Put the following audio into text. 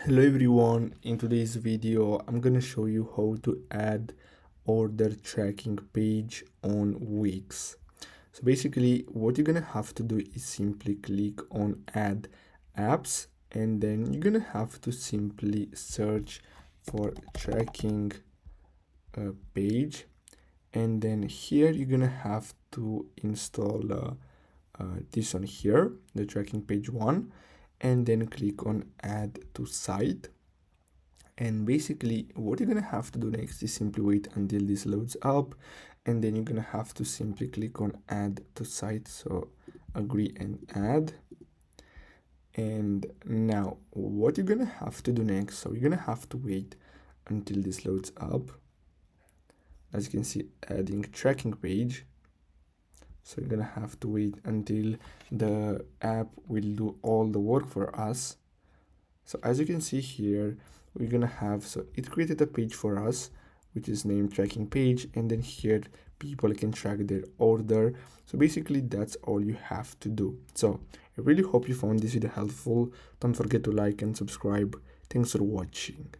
Hello everyone, in today's video I'm gonna show you how to add order tracking page on Wix. So basically what you're gonna have to do is simply click on add apps, and then you're gonna have to simply search for tracking page, and then here you're gonna have to install this one here, the tracking page one, and then click on add to site. And basically what you're gonna have to do next is simply wait until this loads up, and then you're gonna have to simply click on add to site. So agree and add. And now what you're gonna have to do next, so you're gonna have to wait until this loads up. As you can see, adding tracking page. So you're gonna have to wait until the app will do all the work for us. So as you can see here, we're gonna have, so it created a page for us, which is named tracking page, and then here people can track their order. So basically that's all you have to do. So I really hope you found this video helpful. Don't forget to like and subscribe. Thanks for watching.